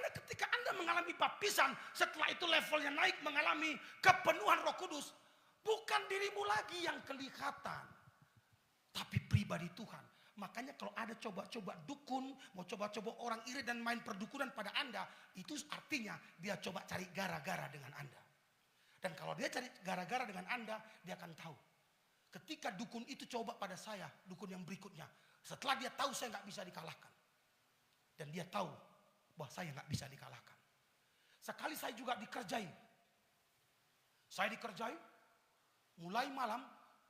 Karena ketika Anda mengalami baptisan, setelah itu levelnya naik mengalami kepenuhan Roh Kudus, bukan dirimu lagi yang kelihatan, tapi pribadi Tuhan. Makanya kalau ada coba-coba dukun, mau coba-coba orang iri dan main perdukunan pada Anda, itu artinya dia coba cari gara-gara dengan Anda. Dan kalau dia cari gara-gara dengan Anda, dia akan tahu. Ketika dukun itu coba pada saya, dukun yang berikutnya, setelah dia tahu saya nggak bisa dikalahkan. Dan dia tahu bahwa saya nggak bisa dikalahkan. Sekali saya juga dikerjai. Saya dikerjai, mulai malam,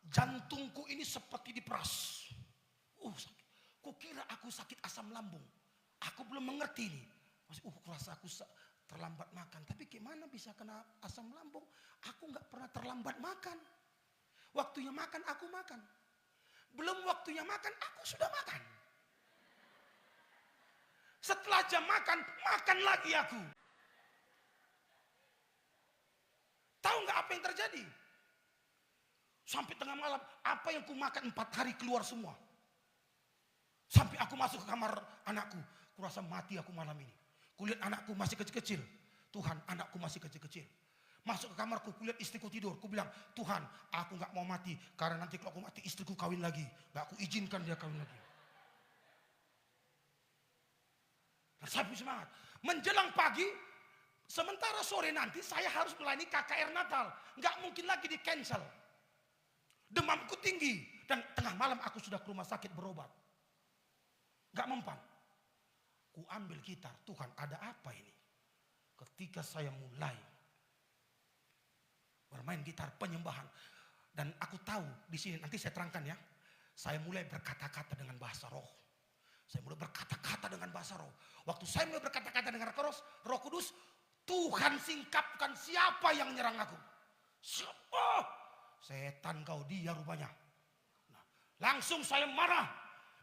jantungku ini seperti diperas. Sakit. Kukira aku sakit asam lambung. Aku belum mengerti nih. Kurasa aku terlambat makan. Tapi gimana bisa kena asam lambung? Aku nggak pernah terlambat makan. Waktunya makan, aku makan. Belum waktunya makan, aku sudah makan. Setelah jam makan, makan lagi aku. Tahu nggak apa yang terjadi? Sampai tengah malam, apa yang ku makan 4 hari keluar semua. Sampai aku masuk ke kamar anakku. Kurasa mati aku malam ini. Kulihat anakku masih kecil-kecil. Tuhan, anakku masih kecil-kecil. Masuk ke kamarku, kulihat istriku tidur. Ku bilang, Tuhan, aku gak mau mati. Karena nanti kalau aku mati, istriku kawin lagi. Gak aku izinkan dia kawin lagi. Dan saya pun semangat. Menjelang pagi, sementara sore nanti saya harus melayani KKR Natal. Gak mungkin lagi di cancel. Demamku tinggi. Dan tengah malam aku sudah ke rumah sakit berobat. Gak mempan. Ku ambil gitar. Tuhan, ada apa ini? Ketika saya mulai bermain gitar penyembahan, dan aku tahu di sini nanti saya terangkan ya. Saya mulai berkata-kata dengan bahasa roh. Saya mulai berkata-kata dengan bahasa roh. Waktu saya mulai berkata-kata dengan Roh Kudus, Tuhan singkapkan siapa yang nyerang aku. Siapa? Setan kau, dia rupanya. Nah, langsung saya marah.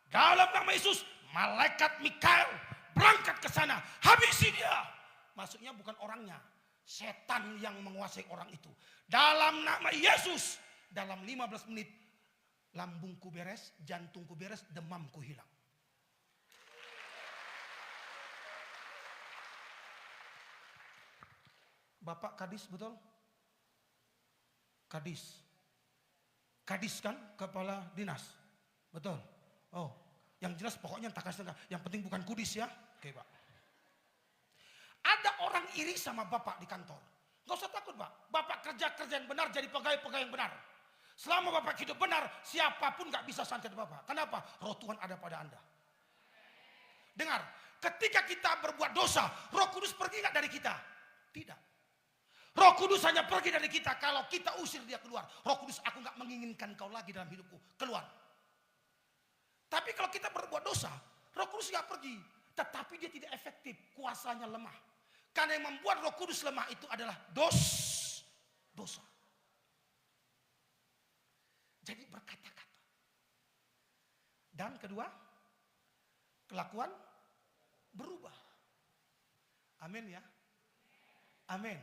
Dalam nama Yesus, malaikat Mikael berangkat ke sana, habisi dia. Maksudnya bukan orangnya, setan yang menguasai orang itu. Dalam nama Yesus, dalam 15 menit lambungku beres, jantungku beres, demamku hilang. Bapak Kadis betul? Kadis. Kadis kan kepala dinas. Betul? Oh, yang jelas pokoknya entah kasih, yang penting bukan kudis ya. Oke Pak. Ada orang iri sama Bapak di kantor. Gak usah takut Pak. Bapak kerja yang benar, jadi pegawai yang benar. Selama Bapak hidup benar, siapapun gak bisa santet Bapak. Kenapa? Roh Tuhan ada pada Anda. Dengar, ketika kita berbuat dosa, Roh Kudus pergi gak dari kita? Tidak. Roh Kudus hanya pergi dari kita kalau kita usir dia keluar. Roh Kudus, aku gak menginginkan kau lagi dalam hidupku. Keluar. Tapi kalau kita berbuat dosa, Roh Kudus gak pergi. Tetapi dia tidak efektif, kuasanya lemah. Karena yang membuat Roh Kudus lemah itu adalah dosa. Jadi berkata-kata. Dan kedua, kelakuan berubah. Amin ya. Amin.